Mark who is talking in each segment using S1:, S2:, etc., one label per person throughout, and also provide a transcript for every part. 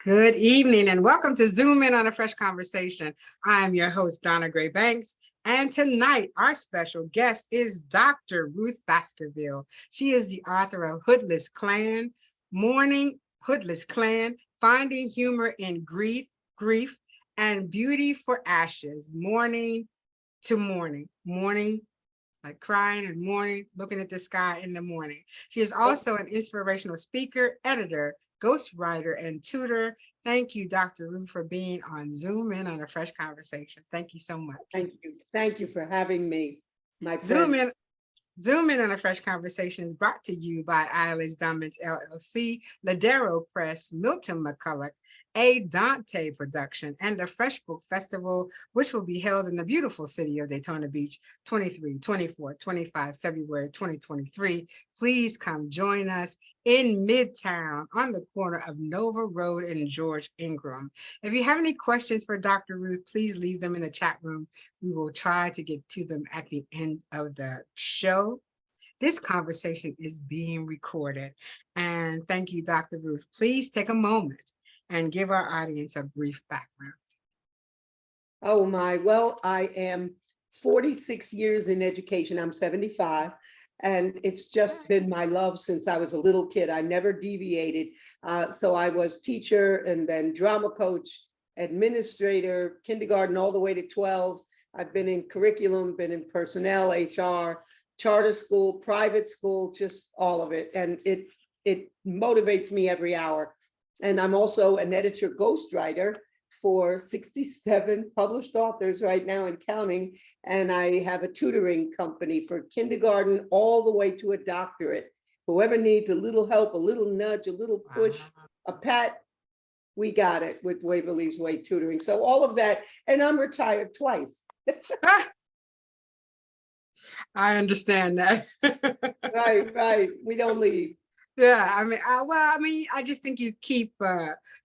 S1: Good evening and welcome to Zoom In on a Fresh Conversation. I'm your host, Donna Gray Banks, and tonight our special guest is Dr. Ruth Baskerville. She is the author of HOODLESS KLAN, HOODLESS KLAN, Finding Humor in Grief, and Beauty for Ashes, Morning to Morning, like crying and mourning, looking at the sky in the morning. She is also an inspirational speaker, editor, ghostwriter, and tutor. Thank you, Dr. Ruth, for being on Zoom In on a Fresh Conversation. Thank you so much.
S2: Thank you. Thank you for having me, my
S1: Zoom
S2: friend.
S1: In Zoom In on a Fresh Conversation is brought to you by Eyelids Diamonds LLC, Ladero Press, Milton McCulloch, A Dante Production, and the Fresh Book Festival, which will be held in the beautiful city of Daytona Beach, 23, 24, 25 February 2023. Please come join us in Midtown on the corner of Nova Road and George Ingram. If you have any questions for Dr. Ruth, please leave them in the chat room. We will try to get to them at the end of the show. This conversation is being recorded. And thank you, Dr. Ruth. Please take a moment and give our audience a brief background.
S2: Oh my, well, I am 46 years in education. I'm 75. And it's just been my love since I was a little kid. I never deviated. So I was teacher and then drama coach, administrator, kindergarten, all the way to 12. I've been in curriculum, been in personnel, HR, charter school, private school, just all of it. And it motivates me every hour. And I'm also an editor ghostwriter for 67 published authors right now and counting. And I have a tutoring company for kindergarten all the way to a doctorate. Whoever needs a little help, a little nudge, a little push, a pat, we got it with Waverly's Way Tutoring. So all of that, and I'm retired twice.
S1: I understand that.
S2: Right. We don't leave.
S1: Yeah, I just think you keep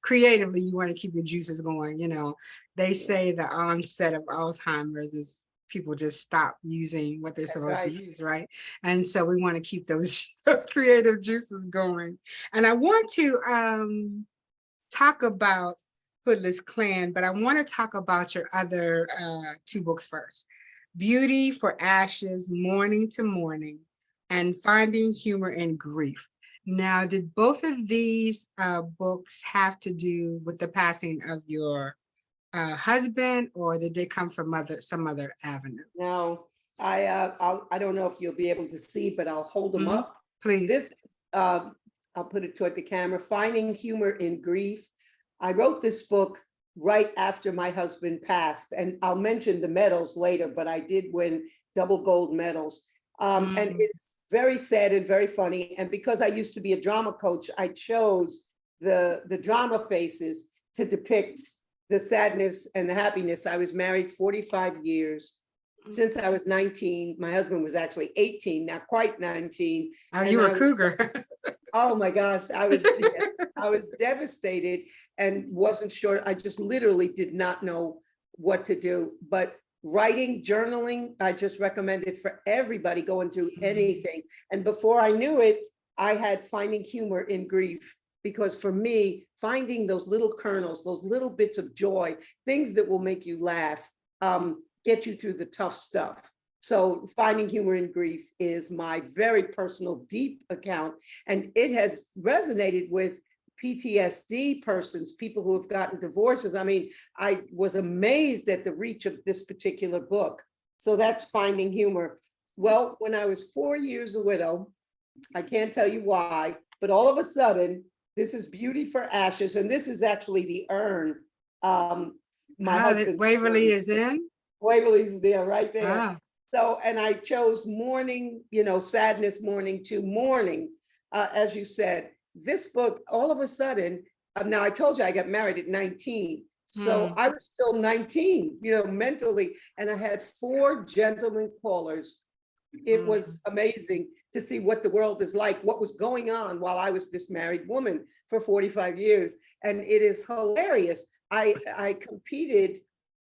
S1: creatively, you want to keep your juices going. You know, they say the onset of Alzheimer's is people just stop using what they're supposed to use, right? And so we want to keep those creative juices going. And I want to talk about HOODLESS KLAN, but I want to talk about your other two books first. Beauty for Ashes, Morning to Morning, and Finding Humor in Grief. Now, did both of these books have to do with the passing of your husband, or did they come from some other avenue?
S2: No, I don't know if you'll be able to see, but I'll hold them up.
S1: Please.
S2: This, I'll put it toward the camera, Finding Humor in Grief. I wrote this book right after my husband passed, and I'll mention the medals later, but I did win double gold medals. And it's very sad and very funny. And because I used to be a drama coach, I chose the drama faces to depict the sadness and the happiness. I was married 45 years. Since I was 19, my husband was actually 18, not quite 19.
S1: Oh, you were a cougar.
S2: Oh my gosh, I was devastated and wasn't sure. I just literally did not know what to do. But writing, journaling, I just recommend it for everybody going through anything. And before I knew it, I had Finding Humor in Grief, because for me, finding those little kernels, those little bits of joy, things that will make you laugh, get you through the tough stuff. So Finding Humor in Grief is my very personal, deep account, and it has resonated with PTSD persons, people who have gotten divorces. I mean, I was amazed at the reach of this particular book. So that's Finding Humor. Well, when I was 4 years a widow, I can't tell you why, but all of a sudden, this is Beauty for Ashes, and this is actually the urn. My husband
S1: Waverly is in?
S2: Waverly's there, right there.
S1: Ah.
S2: So, and I chose mourning, sadness, mourning to mourning, as you said. This book, all of a sudden, now I told you I got married at 19. So I was still 19, mentally. And I had 4 gentlemen callers. It was amazing to see what the world is like, what was going on while I was this married woman for 45 years. And it is hilarious. I competed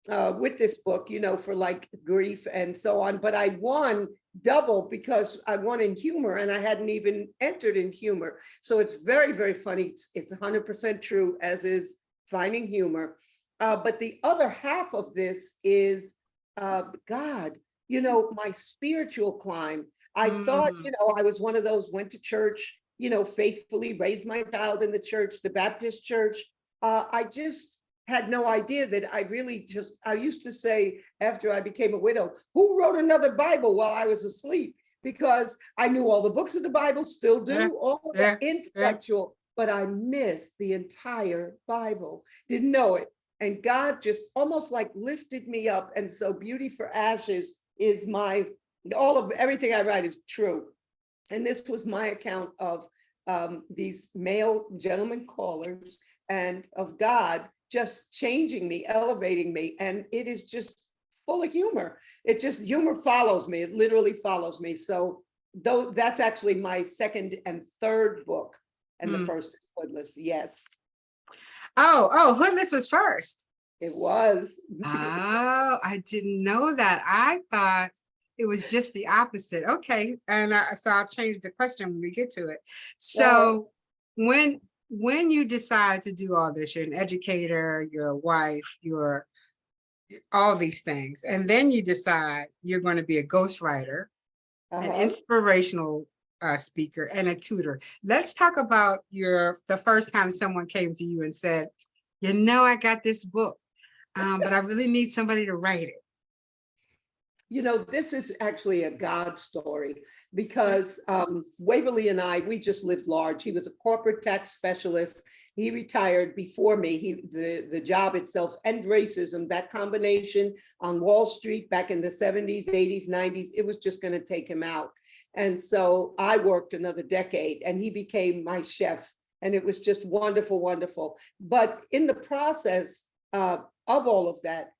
S2: with this book, for like grief and so on, but I won double because I won in humor and I hadn't even entered in humor. So it's very, very funny. It's 100% true, as is finding humor. But the other half of this is God, my spiritual climb. I thought,
S1: Mm,
S2: I was one of those, went to church, faithfully, raised my child in the church, the Baptist church. I just had no idea that I used to say after I became a widow, who wrote another Bible while I was asleep? Because I knew all the books of the Bible, still
S1: yeah,
S2: do, all the
S1: yeah, yeah.
S2: intellectual, but I missed the entire Bible, didn't know it. And God just almost like lifted me up. And so Beauty for Ashes is all of everything I write is true. And this was my account of these male gentlemen callers and of God just changing me, elevating me. And it is just full of humor. Humor follows me. It literally follows me. So though that's actually my second and third book. And the
S1: Mm.
S2: first is Hoodless. Yes,
S1: Oh, Hoodless was first.
S2: it was.
S1: Oh, I didn't know that. I thought it was just the opposite. Okay, and so I'll change the question when we get to it.
S2: Uh,
S1: So when you decide to do all this, you're an educator, you're a wife, you're all these things, and then you decide you're going to be a ghostwriter, an
S2: uh-huh.
S1: inspirational speaker, and a tutor. Let's talk about the first time someone came to you and said, I got this book, but I really need somebody to write it.
S2: This is actually a God story because Waverly and I, we just lived large. He was a corporate tax specialist. He retired before me. The job itself and racism, that combination on Wall Street back in the 70s, 80s, 90s, it was just going to take him out. And so I worked another decade and he became my chef. And it was just wonderful, wonderful. But in the process of all of that,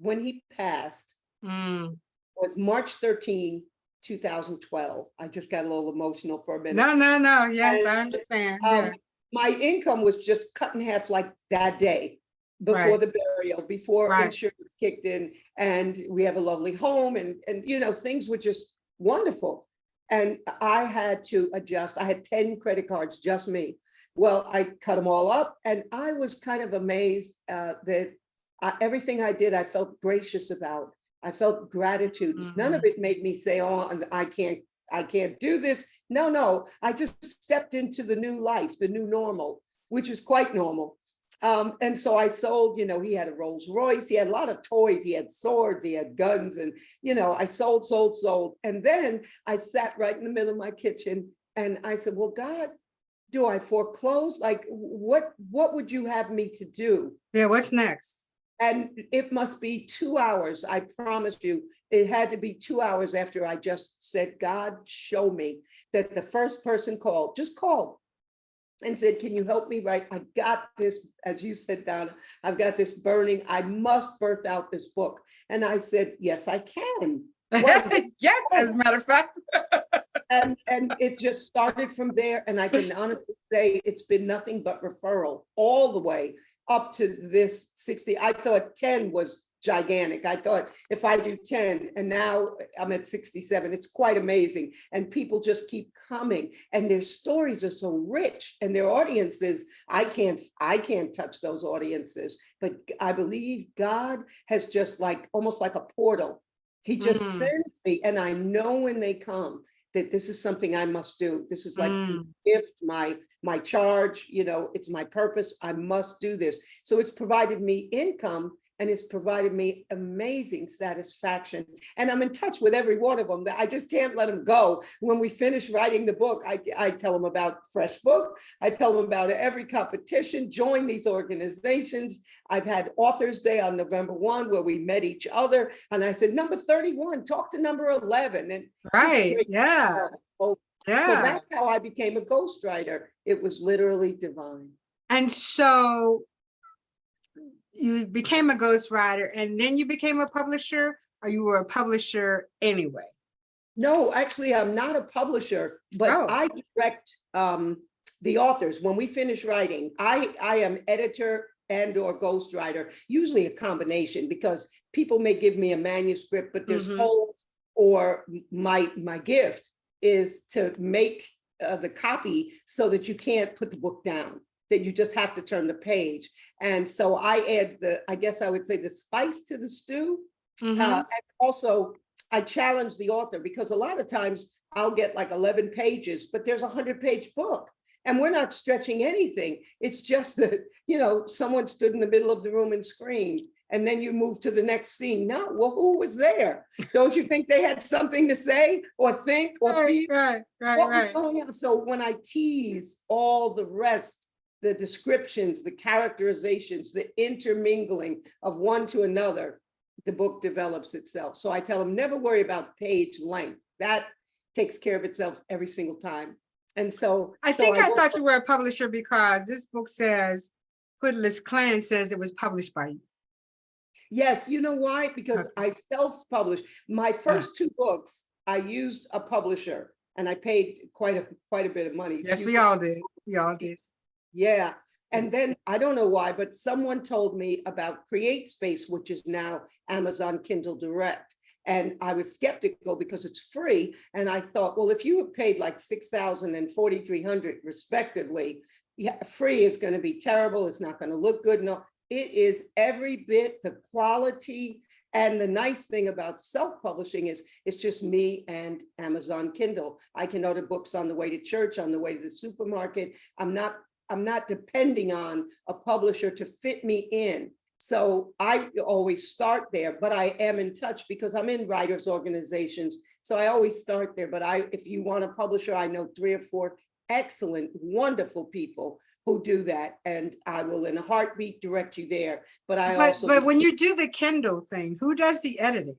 S2: when he passed
S1: Mm.
S2: was March 13, 2012. I just got a little emotional for a minute.
S1: No. Yes,
S2: And
S1: I understand.
S2: um,
S1: Yeah,
S2: my income was just cut in half like that day before
S1: right,
S2: the burial, before
S1: right.
S2: insurance kicked in, and we have a lovely home, and things were just wonderful. And I had to adjust. I had 10 credit cards, just me. Well, I cut them all up, and I was kind of amazed that everything I did, I felt gracious about. I felt gratitude. None of
S1: Mm.
S2: it made me say, "Oh, I can't do this." No. I just stepped into the new life, the new normal, which is quite normal. And so I sold, he had a Rolls Royce, he had a lot of toys, he had swords, he had guns, and, I sold. And then I sat right in the middle of my kitchen and I said, well, God, do I foreclose? Like, what would you have me to do?
S1: Yeah, what's next?
S2: And it must be 2 hours. I promise you, it had to be 2 hours after I just said, God, show me, that the first person just called and said, can you help me write? I got this, as you said, Donna, I've got this burning, I must birth out this book. And I said, yes, I can. Well,
S1: Yes, as a matter of fact.
S2: and it just started from there. And I can honestly say it's been nothing but referral all the way up to this 60. I thought 10 was gigantic. I thought if I do 10, and now I'm at 67, it's quite amazing. And people just keep coming, and their stories are so rich, and their audiences, I can't touch those audiences, but I believe God has just almost like a portal. He just
S1: Mm,
S2: sends me, and I know when they come that this is something I must do. This is like my
S1: mm.
S2: gift, my charge, it's my purpose. I must do this. So it's provided me income, and it's provided me amazing satisfaction. And I'm in touch with every one of them. I just can't let them go. When we finish writing the book, I tell them about Fresh Book. I tell them about every competition, join these organizations. I've had Authors Day on November 1 where we met each other. And I said, number 31, talk to number 11. And just
S1: Right.
S2: great.
S1: Yeah.
S2: So
S1: Yeah.
S2: that's how I became a ghostwriter. It was literally divine.
S1: And so you became a ghostwriter and then you became a publisher, or you were a publisher anyway?
S2: No, actually, I'm not a publisher, but
S1: Oh,
S2: I direct the authors, when we finish writing, I am editor and or ghostwriter, usually a combination, because people may give me a manuscript, but there's holes, or my gift is to make the copy so that you can't put the book down, that you just have to turn the page. And so I add I guess I would say, the spice to the stew. And also I challenge the author, because a lot of times I'll get like 11 pages, but there's a 100-page book. And we're not stretching anything. It's just that, someone stood in the middle of the room and screamed, and then you move to the next scene. No, well, who was there? Don't you think they had something to say or think or feel?
S1: Right.
S2: What was going on? So when I tease all the rest, the descriptions, the characterizations, the intermingling of one to another, the book develops itself. So I tell them, never worry about page length. That takes care of itself every single time. And so
S1: I thought you were a publisher, because this book says, Hoodless KLAN says it was published by you.
S2: Yes, you know why? Because I self-published. My first two books, I used a publisher, and I paid quite a bit of money.
S1: Yes, we all did. We all did.
S2: Yeah. And then I don't know why, but someone told me about CreateSpace, which is now Amazon Kindle Direct. And I was skeptical because it's free. And I thought, well, if you have paid like $6,000 and $4,300 respectively, yeah, free is going to be terrible. It's not going to look good. No, it is every bit the quality. And the nice thing about self-publishing is it's just me and Amazon Kindle. I can order books on the way to church, on the way to the supermarket. I'm not depending on a publisher to fit me in. So I always start there, but I am in touch because I'm in writers' organizations. So I always start there. But if you want a publisher, I know 3 or 4 excellent, wonderful people who do that. And I will in a heartbeat direct you there. But
S1: But when you do the Kindle thing, who does the editing?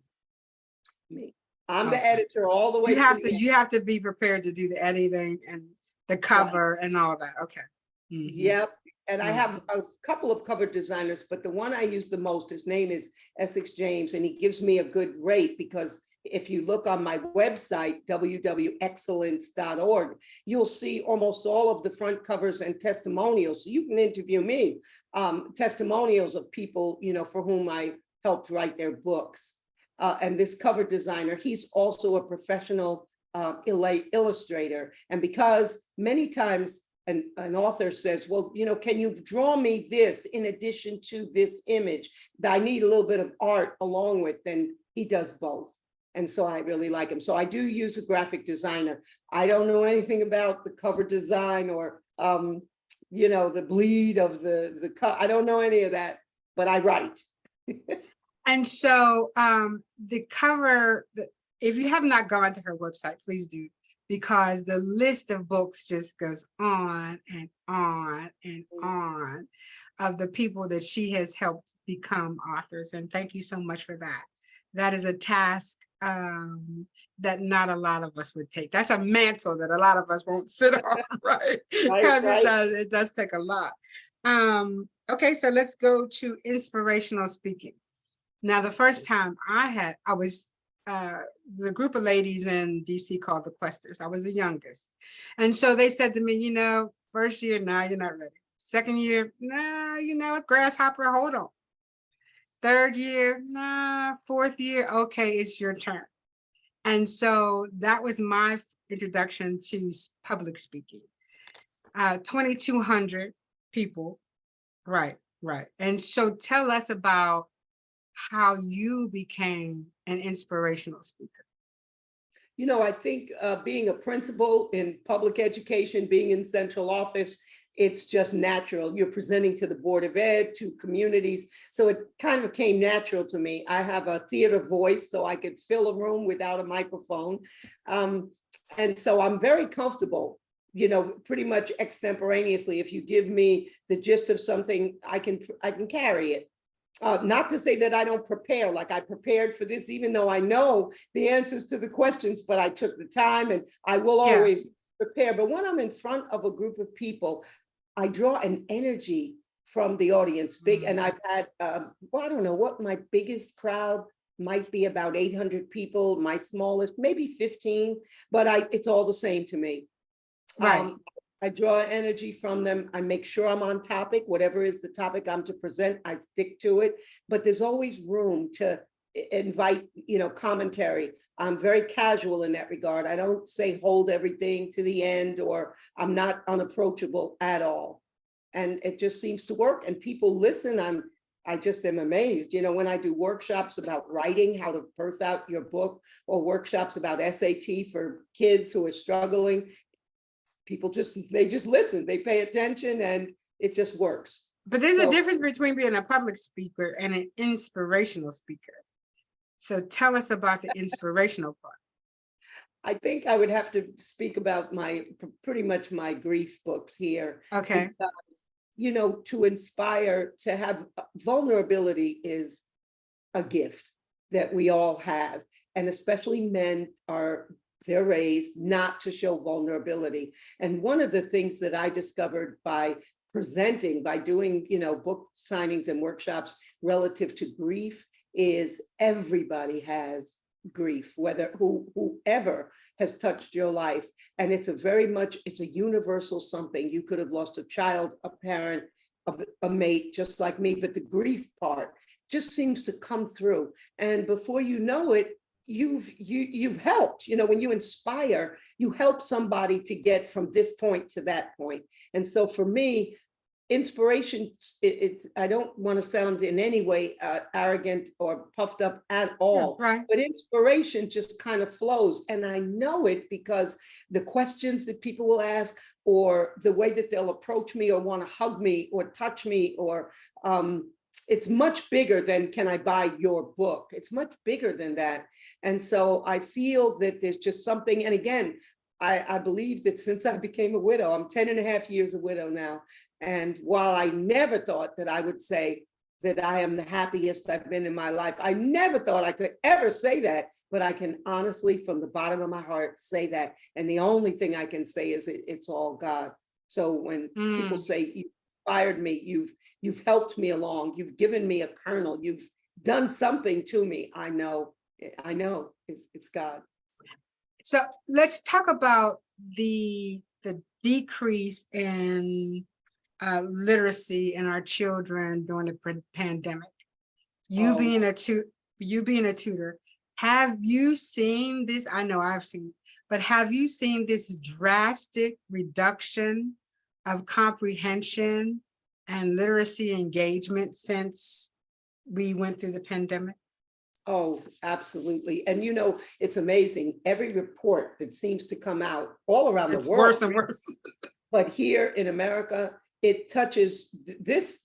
S2: Me. I'm the editor all the way.
S1: You have to be prepared to do the editing and the cover and all that. Okay.
S2: Yep. And I have a couple of cover designers, but the one I use the most, his name is Essex James, and he gives me a good rate, because if you look on my website, www.excellence.org, you'll see almost all of the front covers and testimonials. So you can interview me, testimonials of people, for whom I helped write their books. And this cover designer, he's also a professional illustrator. And because many times an author says, well, can you draw me this in addition to this image? I need a little bit of art along with, then he does both. And so I really like him. So I do use a graphic designer. I don't know anything about the cover design or, the bleed of the cut. I don't know any of that, but I write.
S1: And so the cover, if you have not gone to her website, please do, because the list of books just goes on and on and on of the people that she has helped become authors. And thank you so much for that. That is a task that not a lot of us would take. That's a mantle that a lot of us won't sit on, right? Because it does take a lot. Okay, so let's go to inspirational speaking. Now, the first time I was the group of ladies in DC called the Questers. I was the youngest. And so they said to me, first year, nah, you're not ready. Second year, nah, grasshopper, hold on. Third year, nah. Fourth year, okay, it's your turn. And so that was my introduction to public speaking. 2,200 people, right. And so tell us about how you became an inspirational speaker.
S2: I think being a principal in public education, being in central office, it's just natural. You're presenting to the Board of Ed, to communities. So it kind of came natural to me. I have a theater voice, so I could fill a room without a microphone. And so I'm very comfortable, pretty much extemporaneously. If you give me the gist of something, I can carry it. Not to say that I don't prepare, like I prepared for this, even though I know the answers to the questions, but I took the time, and I will always prepare. But when I'm in front of a group of people, I draw an energy from the audience, big. And I've had, I don't know what my biggest crowd might be, about 800 people, my smallest, maybe 15, but it's all the same to me.
S1: Right.
S2: I draw energy from them. I make sure I'm on topic, whatever is the topic I'm to present, I stick to it. But there's always room to invite, commentary. I'm very casual in that regard. I don't say hold everything to the end, or I'm not unapproachable at all. And it just seems to work, and people listen. I just am amazed. When I do workshops about writing, how to birth out your book, or workshops about SAT for kids who are struggling, people they just listen, they pay attention, and it just works.
S1: But there's a difference between being a public speaker and an inspirational speaker. So tell us about the inspirational part.
S2: I think I would have to speak about pretty much my grief books here.
S1: Okay.
S2: Because, to inspire, to have vulnerability is a gift that we all have. And especially men they're raised not to show vulnerability. And one of the things that I discovered by presenting, by doing, book signings and workshops relative to grief, is everybody has grief, whoever has touched your life. And it's a universal something. You could have lost a child, a parent, a mate, just like me, but the grief part just seems to come through. And before you know it, you've helped. When you inspire, you help somebody to get from this point to that point. And so for me, inspiration, I don't want to sound in any way arrogant or puffed up at all,
S1: Yeah, right.
S2: but inspiration just kind of flows. And I know it because the questions that people will ask, or the way that they'll approach me or want to hug me or touch me, or it's much bigger than, can I buy your book? It's much bigger than that. And so I feel that there's just something, and again, I believe that since I became a widow, I'm 10 and a half years a widow now. And while I never thought that I would say that I am the happiest I've been in my life, I never thought I could ever say that, but I can honestly, from the bottom of my heart, say that. And the only thing I can say is it's all God. So when people say, you inspired me, you've helped me along, you've given me a kernel, you've done something to me, I know it's God.
S1: So let's talk about the decrease in literacy in our children during the pandemic. You being a tutor, have you seen this? I know I've seen, but have you seen this drastic reduction of comprehension and literacy engagement since we went through the pandemic?
S2: Oh, absolutely. And it's amazing. Every report that seems to come out all around the world. It's
S1: worse and worse.
S2: But here in America, it touches this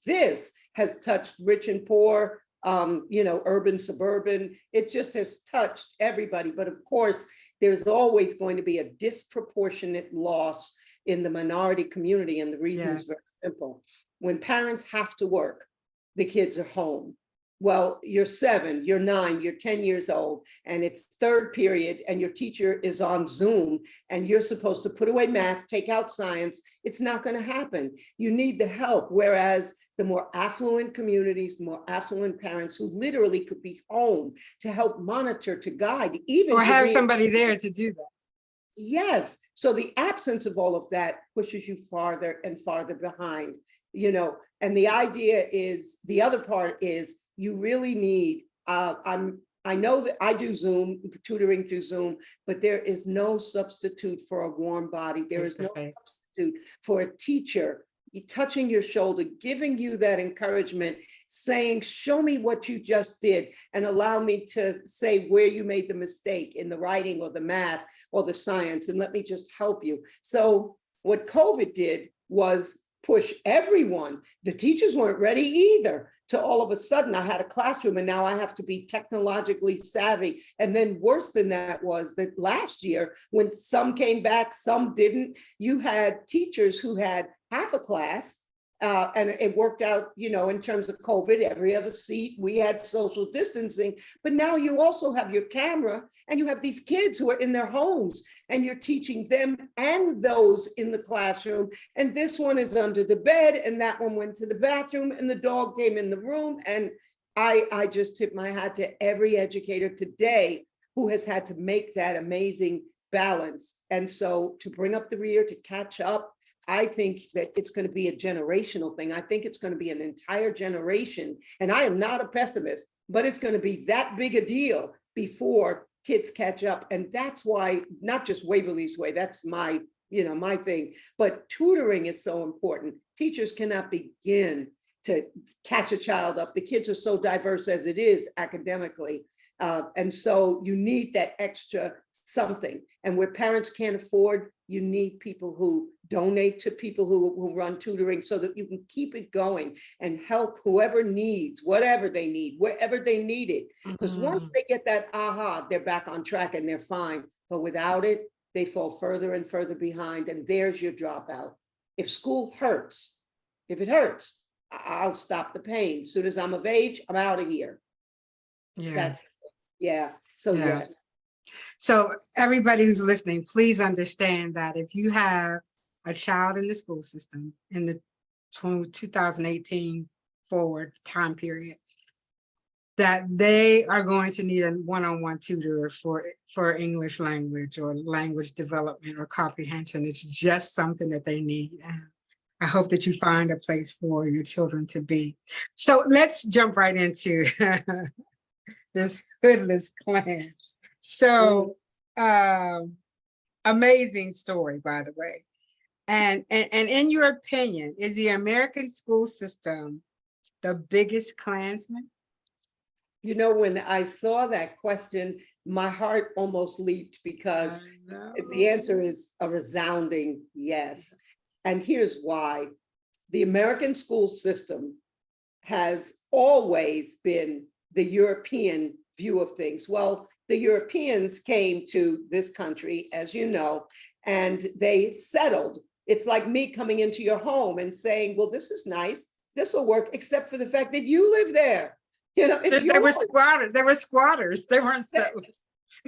S2: has touched rich and poor, urban, suburban. It just has touched everybody. But of course, there's always going to be a disproportionate loss in the minority community. And the reason is very simple. When parents have to work, the kids are home. Well, you're 7, you're 9, you're 10 years old, and it's third period, and your teacher is on Zoom, and you're supposed to put away math, take out science. It's not going to happen. You need the help. Whereas the more affluent communities, the more affluent parents who literally could be home to help monitor, to guide, even
S1: or have somebody there to do that.
S2: Yes. So the absence of all of that pushes you farther and farther behind, and the idea is, the other part is, you really need, I know that I do Zoom, tutoring through Zoom, but there is no substitute for a warm body. There is no substitute for a teacher touching your shoulder, giving you that encouragement, saying, show me what you just did, and allow me to say where you made the mistake in the writing or the math or the science, and let me just help you. So what COVID did was push everyone. The teachers weren't ready either. To all of a sudden, I had a classroom, and now I have to be technologically savvy. And then worse than that was that last year, when some came back, some didn't, you had teachers who had half a class, and it worked out, in terms of COVID, every other seat, we had social distancing, but now you also have your camera, and you have these kids who are in their homes, and you're teaching them and those in the classroom. And this one is under the bed, and that one went to the bathroom, and the dog came in the room. And I just tip my hat to every educator today who has had to make that amazing balance. And so to bring up the rear, to catch up, I think that it's going to be a generational thing. I think it's going to be an entire generation. And I am not a pessimist, but it's going to be that big a deal before kids catch up. And that's why, not just Waverly's Way, that's my, my thing, but tutoring is so important. Teachers cannot begin to catch a child up. The kids are so diverse as it is academically. And so you need that extra something. And where parents can't afford, you need people who donate to people who run tutoring so that you can keep it going and help whoever needs, whatever they need, wherever they need it. Because once they get that aha, they're back on track and they're fine. But without it, they fall further and further behind. And there's your dropout. If school hurts, if it hurts, I'll stop the pain. As soon as I'm of age, I'm out of here.
S1: Yeah.
S2: Yeah. So
S1: Yeah.
S2: yeah.
S1: So everybody who's listening, please understand that if you have a child in the school system in the 2018 forward time period, that they are going to need a one-on-one tutor for English language or language development or comprehension. It's just something that they need. And I hope that you find a place for your children to be. So let's jump right into this hoodless KLAN. So amazing story, by the way. And in your opinion, is the American school system the biggest Klansman?
S2: When I saw that question, my heart almost leaped because the answer is a resounding yes. And here's why. The American school system has always been the European view of things. Well, the Europeans came to this country, as you know, and they settled. It's like me coming into your home and saying, well, this is nice, this will work, except for the fact that you live there.
S1: They were squatters. They were squatters. They weren't settlers.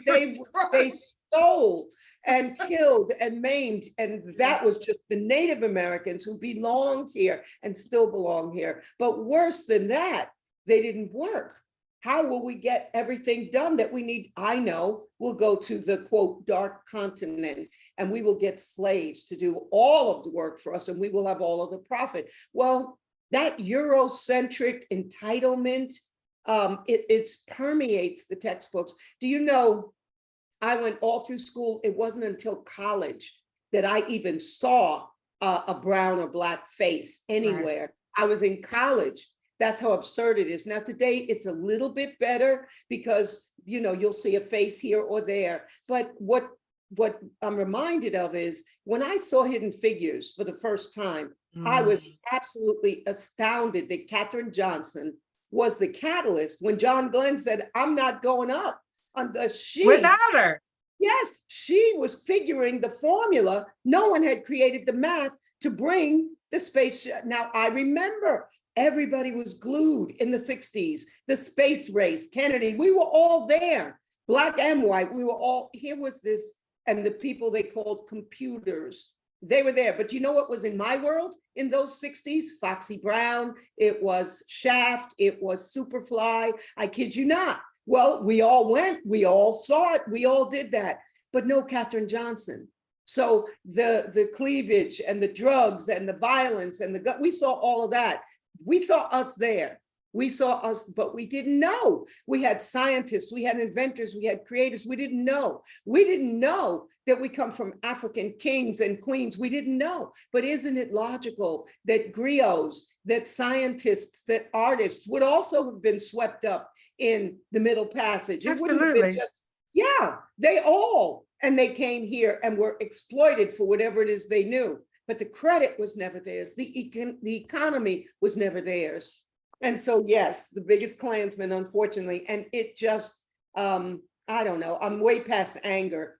S2: They stole and killed and maimed. And that was just the Native Americans who belonged here and still belong here. But worse than that, they didn't work. How will we get everything done that we need? I know we'll go to the quote dark continent and we will get slaves to do all of the work for us and we will have all of the profit. Well, that Eurocentric entitlement, it permeates the textbooks. Do you know, I went all through school. It wasn't until college that I even saw a brown or black face anywhere. Right. I was in college. That's how absurd it is. Now today it's a little bit better because, you'll see a face here or there. But what I'm reminded of is when I saw Hidden Figures for the first time, I was absolutely astounded that Katherine Johnson was the catalyst when John Glenn said, I'm not going up unless she.
S1: Without her.
S2: Yes, she was figuring the formula. No one had created the math to bring the space. Now, I remember everybody was glued in the 60s, the space race, Kennedy, we were all there, black and white, we were all, here was this, and the people they called computers, they were there. But you know what was in my world in those 60s? Foxy Brown, it was Shaft, it was Superfly, I kid you not. Well, we all went, we all saw it, we all did that, but no Katherine Johnson. So the cleavage and the drugs and the violence and we saw all of that. We saw us there. We saw us, but we didn't know. We had scientists, we had inventors, we had creators. We didn't know. We didn't know that we come from African kings and queens. We didn't know. But isn't it logical that griots, that scientists, that artists would also have been swept up in the Middle Passage? It wouldn't have been just, yeah, they all, and they came here and were exploited for whatever it is they knew. But the credit was never theirs. The economy was never theirs. And so, yes, the biggest Klansman, unfortunately, and it just, I don't know, I'm way past anger.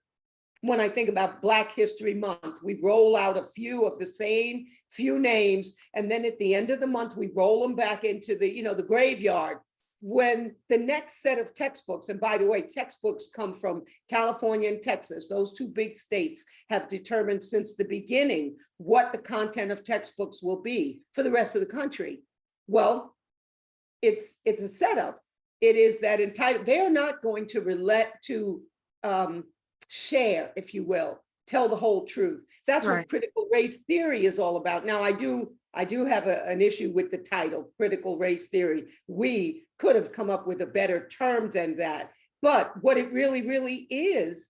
S2: When I think about Black History Month, we roll out a few of the same few names, and then at the end of the month, we roll them back into the, the graveyard. When the next set of textbooks, and by the way, textbooks come from California and Texas, those two big states have determined since the beginning what the content of textbooks will be for the rest of the country. Well, it's a setup. It is that entitled, they are not going to share, if you will, tell the whole truth. That's
S1: Right.
S2: what critical race theory is all about. Now, I do have an issue with the title, critical race theory. We could have come up with a better term than that. But what it really is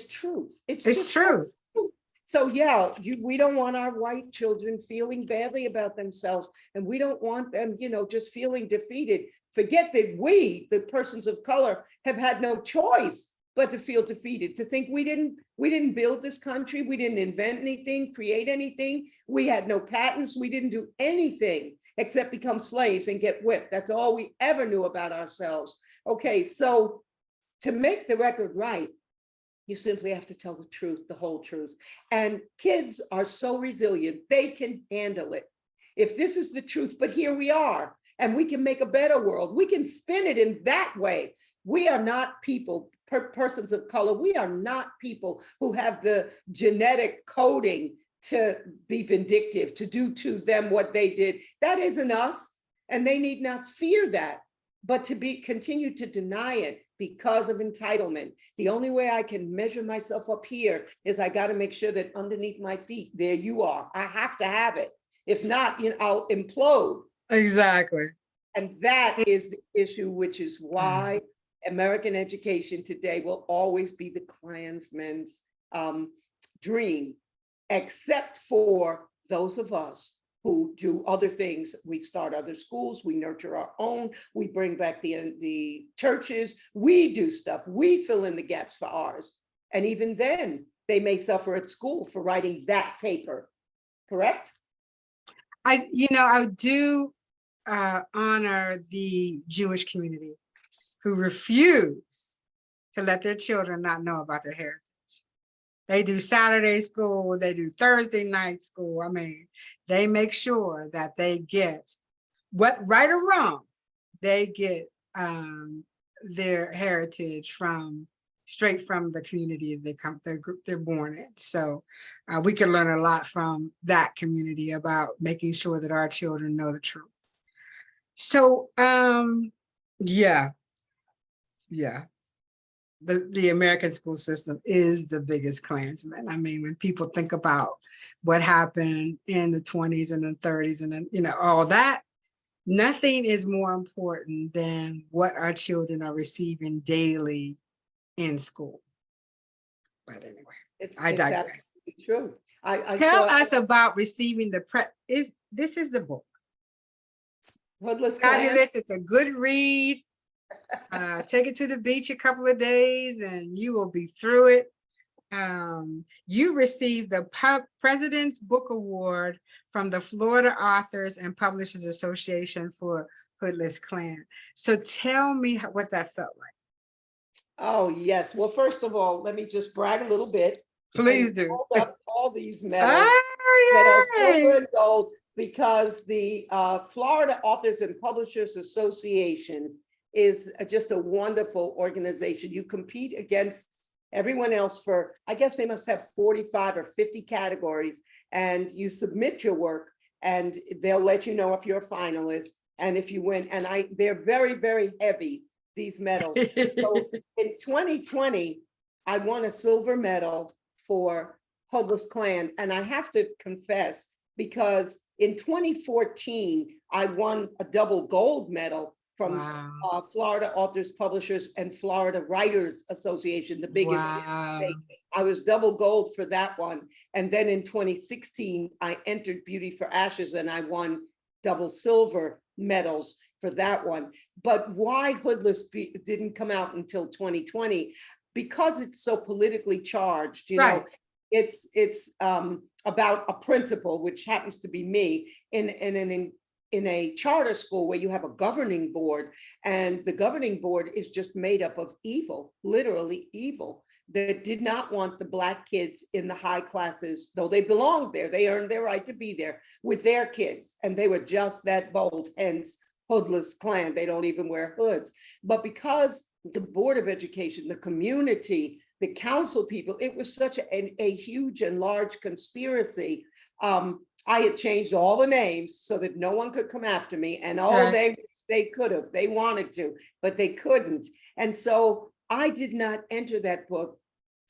S2: truth. It's
S1: It's
S2: just
S1: truth.
S2: truth. So yeah, we don't want our white children feeling badly about themselves, and we don't want them, just feeling defeated. Forget that we, the persons of color, have had no choice but to feel defeated, to think we didn't build this country, we didn't invent anything, create anything, we had no patents, we didn't do anything except become slaves and get whipped. That's all we ever knew about ourselves. Okay, so to make the record right, you simply have to tell the truth, the whole truth. And kids are so resilient, they can handle it. If this is the truth, but here we are, and we can make a better world, we can spin it in that way. We are not people, persons of color, we are not people who have the genetic coding to be vindictive, to do to them what they did. That isn't us, and they need not fear that, but to continue to deny it because of entitlement. The only way I can measure myself up here is I got to make sure that underneath my feet, there you are. I have to have it. If not, I'll implode.
S1: Exactly.
S2: And that is the issue, which is why American education today will always be the Klansman's dream, except for those of us who do other things. We start other schools, we nurture our own, we bring back the churches, we do stuff, we fill in the gaps for ours. And even then, they may suffer at school for writing that paper, correct?
S1: I do honor the Jewish community who refuse to let their children not know about their heritage. They do Saturday school, they do Thursday night school. I mean, they make sure that they get what, right or wrong, they get their heritage straight from the community they're born in. So we can learn a lot from that community about making sure that our children know the truth. So yeah. The American school system is the biggest Klansman. I mean, when people think about what happened in the 20s and the 30s and then, all that, nothing is more important than what our children are receiving daily in school. But anyway, I digress.
S2: It's true.
S1: Tell us about receiving this is the book.
S2: Hoodless KLAN.
S1: Fabulous. It's a good read. Take it to the beach a couple of days and you will be through it. You received the President's Book Award from the Florida Authors and Publishers Association for Hoodless KLAN. So tell me what that felt like.
S2: Oh, yes. Well, first of all, let me just brag a little bit.
S1: Please do.
S2: Hold up all these medals
S1: Oh,
S2: that are silver and gold, because the Florida Authors and Publishers Association is just a wonderful organization. You compete against everyone else for, I guess they must have 45 or 50 categories, and you submit your work and they'll let you know if you're a finalist and if you win. And they're very, very heavy, these medals. So in 2020, I won a silver medal for Hoodless KLAN. And I have to confess, because in 2014, I won a double gold medal from Florida Authors, Publishers, and Florida Writers Association, the biggest. I was double gold for that one. And then in 2016, I entered Beauty for Ashes and I won double silver medals for that one. But why Hoodless didn't come out until 2020? Because it's so politically charged, know, it's about a principal, which happens to be me, in a charter school where you have a governing board, and the governing board is just made up of evil, literally evil, that did not want the Black kids in the high classes, though they belonged there. They earned their right to be there with their kids, and they were just that bold, hence Hoodless KLAN. They don't even wear hoods. But because the Board of Education, the community, the council people, it was such a huge and large conspiracy. I had changed all the names so that no one could come after me, and they could have, they wanted to, but they couldn't. And so I did not enter that book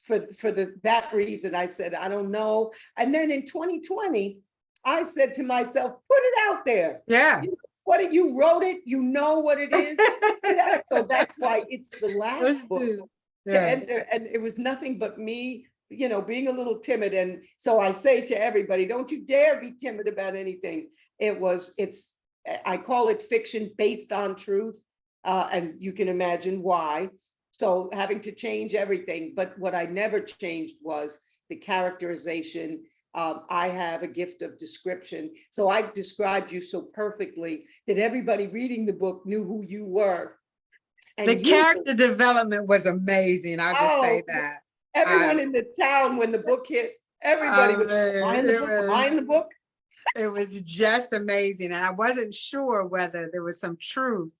S2: that reason, I said, I don't know. And then in 2020, I said to myself, put it out there.
S1: Yeah.
S2: What you wrote it, you know what it is. Yeah, so that's why it's the
S1: Let's
S2: last book
S1: do.
S2: to
S1: Yeah.
S2: enter. And it was nothing but me, being a little timid. And so I say to everybody, don't you dare be timid about anything. I call it fiction based on truth. And you can imagine why. So having to change everything. But what I never changed was the characterization. I have a gift of description. So I described you so perfectly that everybody reading the book knew who you were. And
S1: The character development was amazing. I'll just say that.
S2: Everyone in the town, when the book hit, everybody was, am I in the book? Am I in the book?
S1: It was just amazing. And I wasn't sure whether there was some truth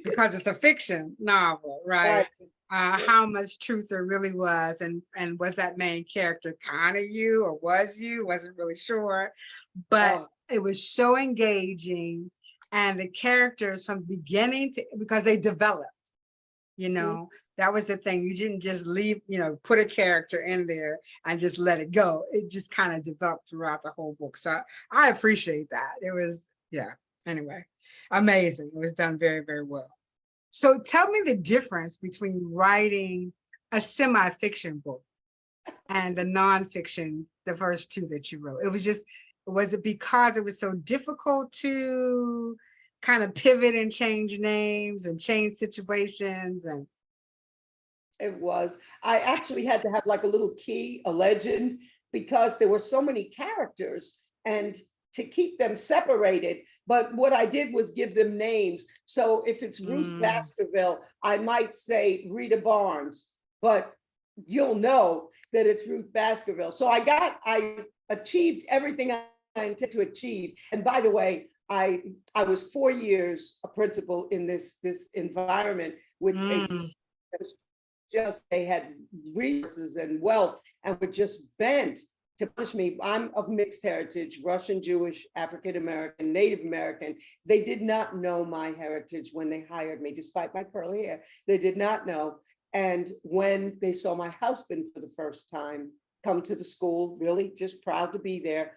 S1: because it's a fiction novel, right? How much truth there really was, and was that main character kind of you, or was you? Wasn't really sure, but it was so engaging, and the characters from beginning to, because they developed, that was the thing. You didn't just leave, put a character in there and just let it go. It just kind of developed throughout the whole book. So I appreciate that. It was, anyway, amazing. It was done very, very well. So tell me the difference between writing a semi-fiction book and the nonfiction, the first two that you wrote. Was it because it was so difficult to kind of pivot and change names and change situations? And
S2: it was. I actually had to have like a little key, a legend, because there were so many characters and to keep them separated. But what I did was give them names. So if it's Ruth Baskerville, I might say Rita Barnes, but you'll know that it's Ruth Baskerville. So I achieved everything I intended to achieve. And by the way, I was 4 years a principal in this environment with they had resources and wealth and were just bent to push me. I'm of mixed heritage, Russian, Jewish, African American, Native American. They did not know my heritage when they hired me, despite my curly hair. They did not know. And when they saw my husband for the first time come to the school, really just proud to be there,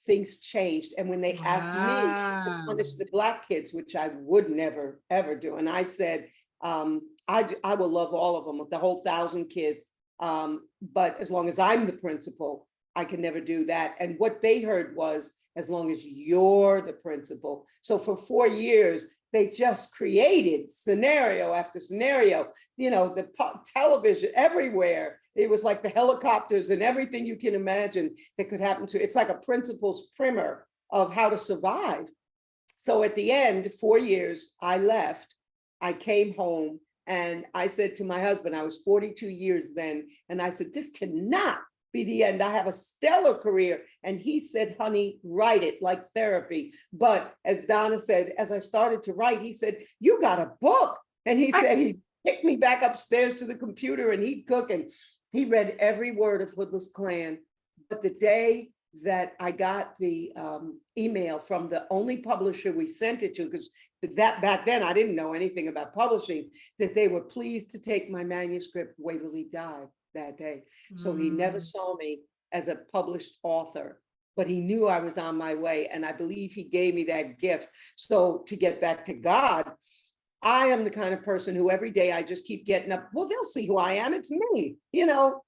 S2: things changed. And when they asked me to punish the Black kids, which I would never, ever do, and I said, I will love all of them, the whole 1,000 kids. But as long as I'm the principal, I can never do that. And what they heard was, as long as you're the principal. So for 4 years, they just created scenario after scenario, the television everywhere. It was like the helicopters and everything you can imagine that could happen to. It's like a principal's primer of how to survive. So at the end, 4 years, I left. I came home and I said to my husband, I was 42 years then, and I said, this cannot be the end. I have a stellar career. And he said, honey, write it like therapy. But as Donna said, as I started to write, he said, you got a book. And he said, he picked me back upstairs to the computer and he'd cook, and he read every word of Hoodless KLAN. But the day that I got the email from the only publisher we sent it to, because that back then I didn't know anything about publishing, that they were pleased to take my manuscript, Waverly died that day. So he never saw me as a published author, but he knew I was on my way. And I believe he gave me that gift. So to get back to God, I am the kind of person who every day I just keep getting up. Well, they'll see who I am. It's me,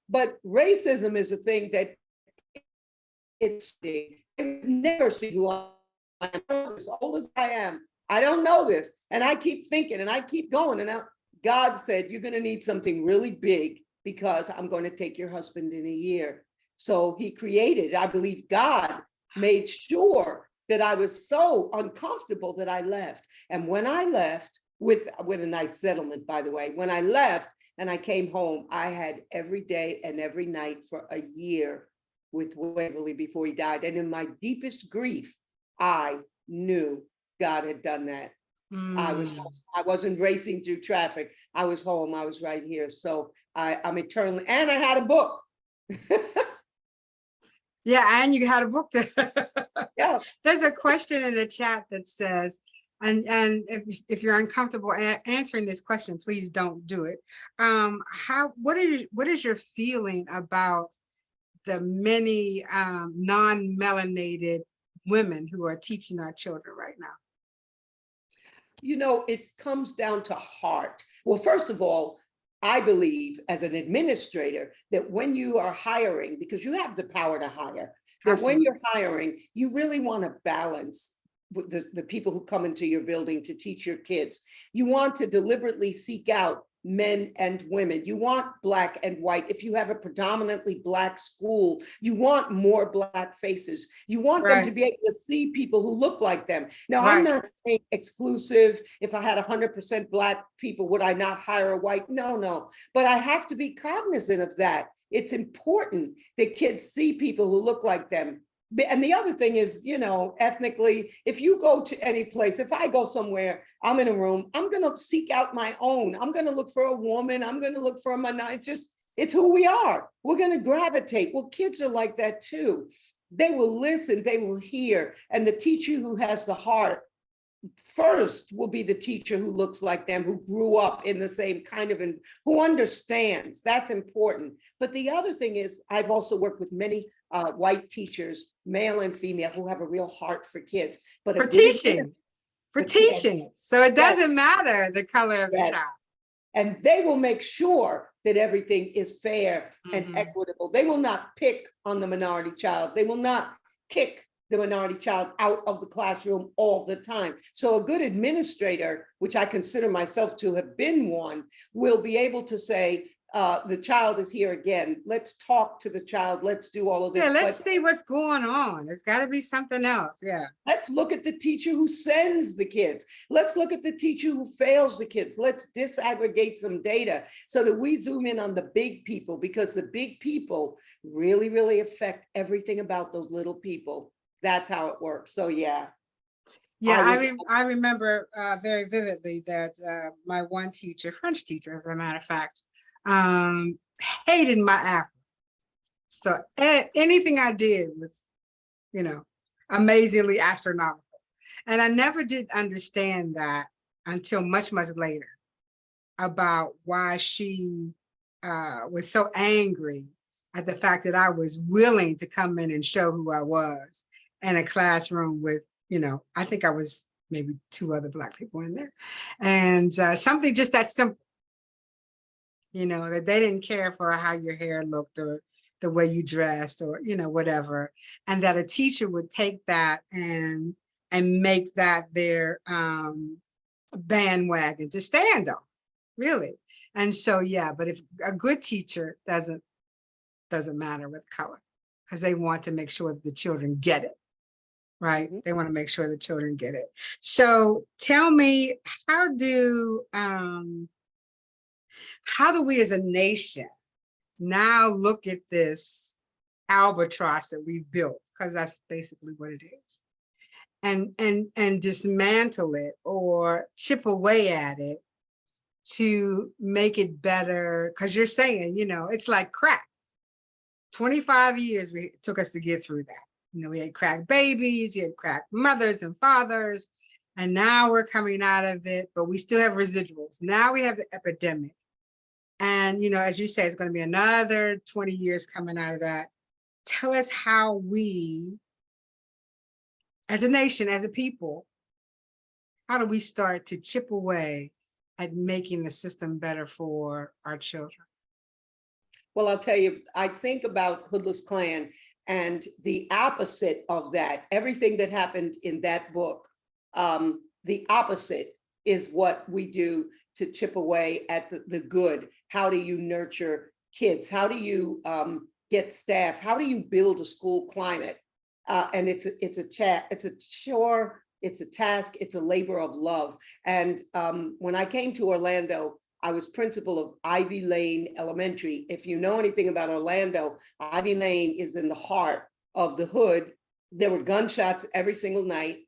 S2: but racism is a thing that they never see who I am. As old as I am, I don't know this. And I keep thinking and I keep going. And now God said, you're going to need something really big because I'm going to take your husband in a year. So he created, I believe God made sure that I was so uncomfortable that I left. And when I left, with a nice settlement, by the way, when I left and I came home, I had every day and every night for a year with Waverly before he died. And in my deepest grief, I knew God had done that. I wasn't racing through traffic. I was home. I was right here. So I'm eternally, and I had a book.
S1: Yeah, and you had a book.
S2: Yeah.
S1: There's a question in the chat that says, And if you're uncomfortable answering this question, please don't do it. What is your feeling about the many non-melanated women who are teaching our children right now?
S2: You know, it comes down to heart. Well, first of all, I believe as an administrator that when you are hiring, because you have the power to hire, that when
S1: Absolutely.
S2: you're hiring, you really want to balance with the people who come into your building to teach your kids. You want to deliberately seek out men and women. You want Black and white. If you have a predominantly Black school, you want more Black faces. You want them to
S1: Right,
S2: be able to see people who look like them. Now, I'm
S1: right.
S2: not saying exclusive. If I had 100% Black people, would I not hire a white? No, no. But I have to be cognizant of that. It's important that kids see people who look like them. And the other thing is, you know, ethnically, if you go to any place, if I go somewhere, I'm in a room, I'm going to seek out my own. I'm going to look for a woman. I'm going to look for a minority. It's who we are. We're going to gravitate. Well, kids are like that too. They will listen, they will hear. And the teacher who has the heart first will be the teacher who looks like them, who grew up in the same kind of, and who understands. That's important. But the other thing is, I've also worked with many white teachers, male and female, who have a real heart for kids. But a
S1: For
S2: good
S1: teaching, for
S2: yes,
S1: teaching. So it
S2: yes,
S1: doesn't matter the color of the
S2: yes.
S1: child.
S2: And they will make sure that everything is fair and
S1: Mhm.
S2: equitable. They will not pick on the minority child. They will not kick the minority child out of the classroom all the time. So a good administrator, which I consider myself to have been one, will be able to say, the child is here again. Let's talk to the child. Let's do all of
S1: Yeah,
S2: this.
S1: let's
S2: But
S1: see what's going on. It's got to be something else. Yeah.
S2: let's look at the teacher who sends the kids. Let's look at the teacher who fails the kids. Let's disaggregate some data so that we zoom in on the big people, because the big people really, really affect everything about those little people. That's how it works. So yeah,
S1: Yeah,
S2: I would.
S1: I remember very vividly that my one teacher, French teacher, as a matter of fact, um, hated my Afro. So anything I did was, you know, amazingly astronomical. And I never did understand that until much, much later about why she was so angry at the fact that I was willing to come in and show who I was in a classroom with, you know, I think I was maybe 2 other Black people in there. And something just that simple, you know, that they didn't care for how your hair looked or the way you dressed or, you know, whatever. And that a teacher would take that and make that their bandwagon to stand on, really. And so, yeah, but if a good teacher doesn't matter with color, because they want to make sure that the children get it, right?
S2: Mhm.
S1: They want to make sure the children get it. So tell me, how do we as a nation now look at this albatross that we've built, because that's basically what it is, and dismantle it or chip away at it to make it better? Because you're saying, you know, it's like crack. 25 years it took us to get through that. You know, we had crack babies, you had crack mothers and fathers, and now we're coming out of it, but we still have residuals. Now we have the epidemic. And, you know, as you say, it's going to be another 20 years coming out of that. Tell us how we, as a nation, as a people, how do we start to chip away at making the system better for our children?
S2: Well, I'll tell you, I think about Hoodless Klan and the opposite of that, everything that happened in that book, the opposite is what we do to chip away at the good. How do you nurture kids? How do you get staff? How do you build a school climate? And it's a chore, it's a task, it's a labor of love. And when I came to Orlando, I was principal of Ivy Lane Elementary. If you know anything about Orlando, Ivy Lane is in the heart of the hood. There were gunshots every single night.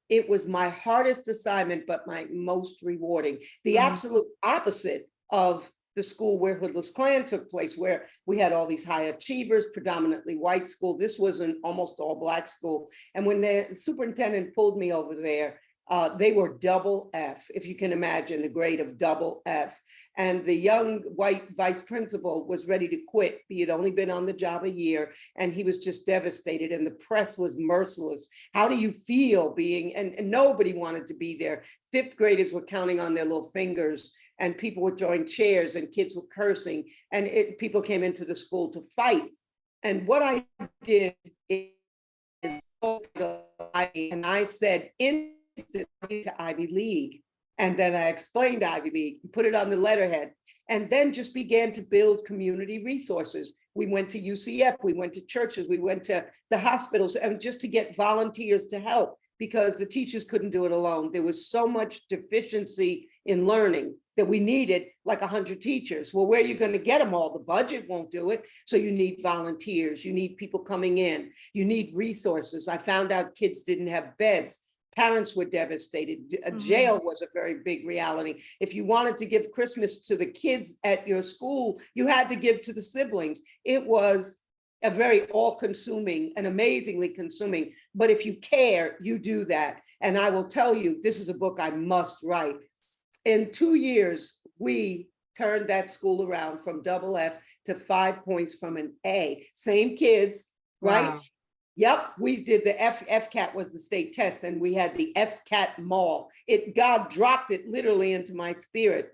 S2: It was my hardest assignment, but my most rewarding. The absolute opposite of the school where Hoodless Klan took place, where we had all these high achievers, predominantly white school. This was an almost all Black school. And when the superintendent pulled me over there, They were double F, if you can imagine the grade of double F. And the young white vice principal was ready to quit. He had only been on the job a year, and he was just devastated, and the press was merciless. How do you feel being, and nobody wanted to be there. Fifth graders were counting on their little fingers, and people were throwing chairs, and kids were cursing, and people came into the school to fight. And what I did is, and I said, to Ivy League. And then I explained Ivy League, put it on the letterhead, and then just began to build community resources. We went to UCF, we went to churches, we went to the hospitals, and just to get volunteers to help, because the teachers couldn't do it alone. There was so much deficiency in learning that we needed like 100 teachers. Well, where are you going to get them all? The budget won't do it. So you need volunteers, you need people coming in, you need resources. I found out kids didn't have beds. Parents were devastated. Jail was a very big reality. If you wanted to give Christmas to the kids at your school, you had to give to the siblings. It was a very all-consuming and amazingly consuming. But if you care, you do that. And I will tell you, this is a book I must write. In 2 years, we turned that school around from double F to 5 points from an A. Same kids, right?
S1: Wow.
S2: Yep, we did the FCAT was the state test, and we had the FCAT mall. God dropped it literally into my spirit.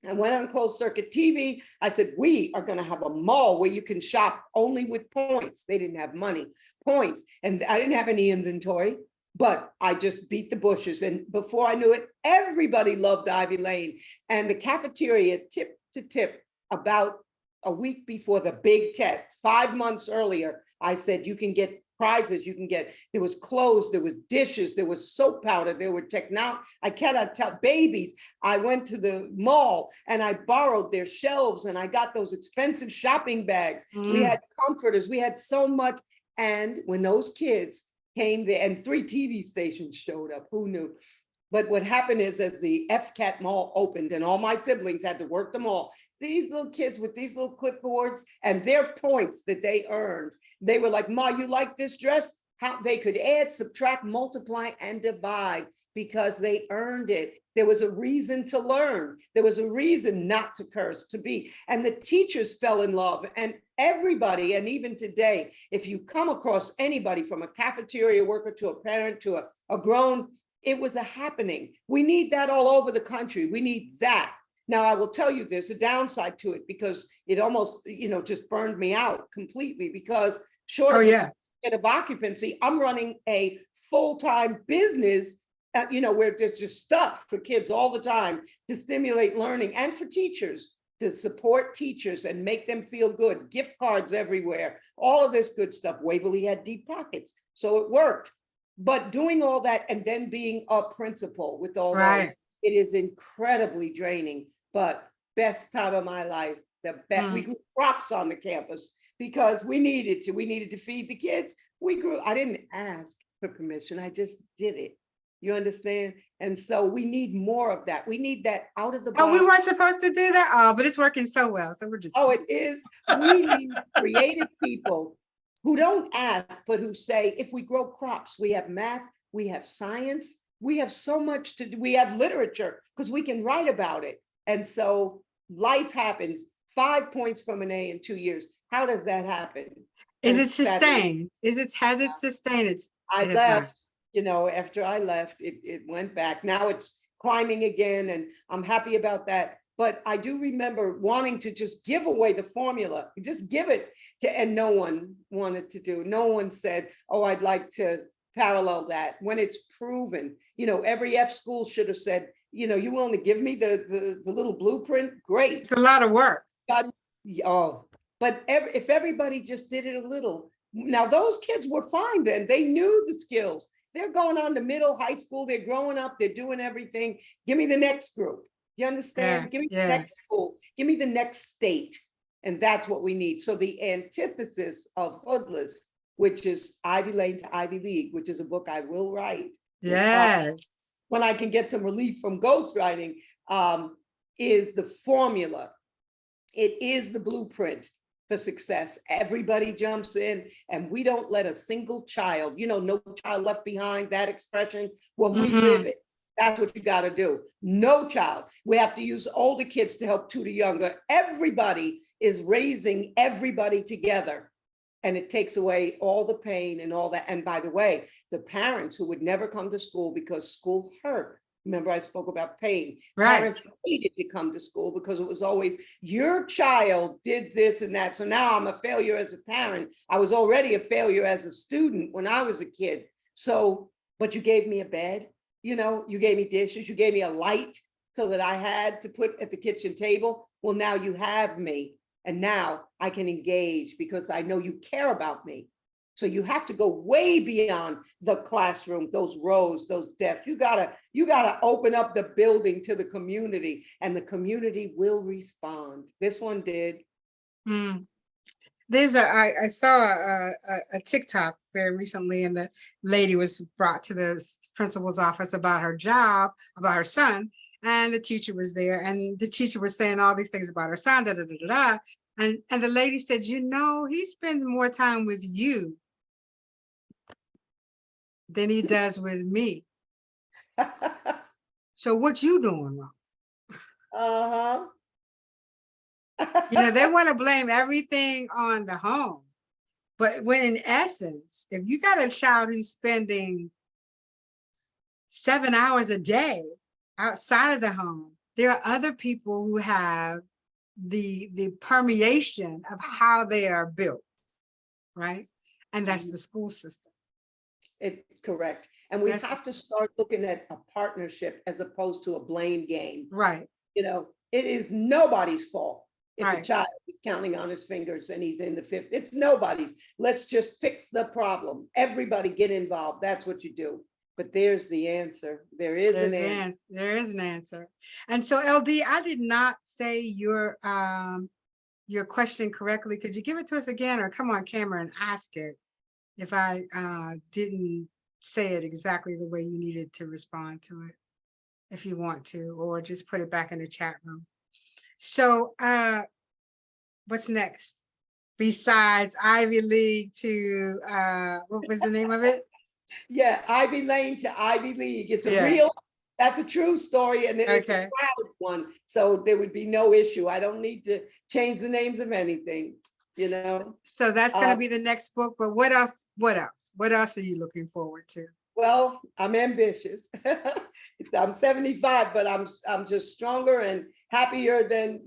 S2: I went on closed circuit TV. I said, we are going to have a mall where you can shop only with points. They didn't have money, points. And I didn't have any inventory, but I just beat the bushes. And before I knew it, everybody loved Ivy Lane. And the cafeteria, tip to tip, about a week before the big test, 5 months earlier, I said, you can get prizes, you can get, there was clothes, there was dishes, there was soap powder, there were technology. I cannot tell, babies. I went to the mall and I borrowed their shelves, and I got those expensive shopping bags. We had comforters, we had so much. And when those kids came there, and 3 TV stations showed up, who knew? But what happened is, as the FCAT mall opened and all my siblings had to work the mall, these little kids with these little clipboards and their points that they earned, they were like, Ma, you like this dress? How they could add, subtract, multiply, and divide because they earned it. There was a reason to learn. There was a reason not to curse, to be. And the teachers fell in love, and everybody, and even today, if you come across anybody from a cafeteria worker to a parent to a grown, it was a happening. We need that all over the country. We need that. Now, I will tell you, there's a downside to it because it almost, just burned me out completely, because short of occupancy, I'm running a full-time business, where there's just stuff for kids all the time to stimulate learning, and for teachers to support teachers and make them feel good, gift cards everywhere, all of this good stuff. Waverly had deep pockets, so it worked. But doing all that and then being a principal with all those, it is incredibly draining, but best time of my life. We grew crops on the campus because we needed to feed the kids. I didn't ask for permission. I just did it. You understand? And so we need more of that. We need that out of the box.
S1: Oh, we weren't supposed to do that? Oh, but it's working so well. So we're just.
S2: Oh, it is. We need creative people who don't ask, but who say, if we grow crops, we have math, we have science, we have so much to do. We have literature because we can write about it. And so life happens. 5 points from an A in 2 years. How does that happen?
S1: Is it sustained? Has it sustained?
S2: I left, after I left, it went back. Now it's climbing again, and I'm happy about that. But I do remember wanting to just give away the formula, just give it to, and no one wanted to do. No one said, oh, I'd like to parallel that when it's proven. Every F school should have said, you willing to give me the little blueprint? Great.
S1: It's a lot of work.
S2: But if everybody just did it a little. Now, those kids were fine then. They knew the skills. They're going on to middle, high school. They're growing up. They're doing everything. Give me the next group. You understand? Give me the next school. Give me the next state. And that's what we need. So the antithesis of HOODLESS, which is Ivy Lane to Ivy League, which is a book I will write.
S1: Yes.
S2: When I can get some relief from ghostwriting, is the formula. It is the blueprint. for success. Everybody jumps in and we don't let a single child, no child left behind, that expression, well, we live it. That's what you got to do. No child. We have to use older kids to help tutor younger. Everybody is raising everybody together. And it takes away all the pain and all that. And by the way, the parents who would never come to school because school hurt. Remember, I spoke about pain.
S1: Right.
S2: Parents hated to come to school because it was always, your child did this and that. So now I'm a failure as a parent. I was already a failure as a student when I was a kid. So, but you gave me a bed, you gave me dishes, you gave me a light so that I had to put at the kitchen table. Well, now you have me. And now I can engage because I know you care about me. So you have to go way beyond the classroom, those rows, those desks. You gotta open up the building to the community, and the community will respond. This one did.
S1: I saw a TikTok very recently, and the lady was brought to the principal's office about her job, about her son. And the teacher was there, and the teacher was saying all these things about her son, da, da, da, da, da. And the lady said, he spends more time with you than he does with me. So what you doing wrong? They want to blame everything on the home. But when in essence, if you got a child who's spending 7 hours a day outside of the home, there are other people who have the permeation of how they are built, right? And that's the school system.
S2: Correct. And we have to start looking at a partnership as opposed to a blame game.
S1: Right.
S2: It is nobody's fault if
S1: Right.
S2: a child is counting on his fingers and he's in the fifth. It's nobody's. Let's just fix the problem. Everybody get involved. That's what you do. But there's the answer. There's
S1: an answer. And so LD, I did not say your question correctly. Could you give it to us again, or come on camera and ask it if I didn't say it exactly the way you needed to respond to it, if you want to, or just put it back in the chat room. So what's next? Besides Ivy League to, what was the name of it?
S2: Yeah, Ivy Lane to Ivy League. It's a that's a true story, and it's a proud one. So there would be no issue. I don't need to change the names of anything,
S1: So that's going to be the next book, but what else? What else are you looking forward to?
S2: Well, I'm ambitious. I'm 75, but I'm just stronger and happier than,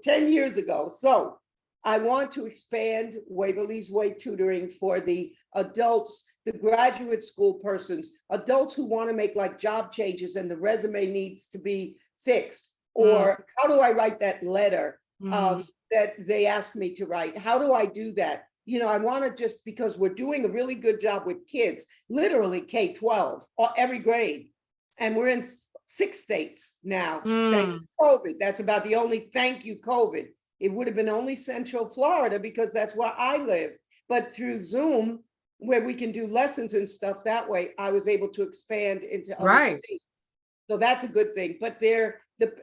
S2: 10 years ago. So I want to expand Waverly's Way tutoring for the adults, the graduate school persons, adults who want to make like job changes and the resume needs to be fixed. Or how do I write that letter that they asked me to write? How do I do that? I want to just, because we're doing a really good job with kids, literally K-12, every grade. And we're in 6 states now, thanks to COVID. That's about the only, thank you, COVID. It would have been only Central Florida because that's where I live. But through Zoom, where we can do lessons and stuff that way, I was able to expand into other states. So that's a good thing. But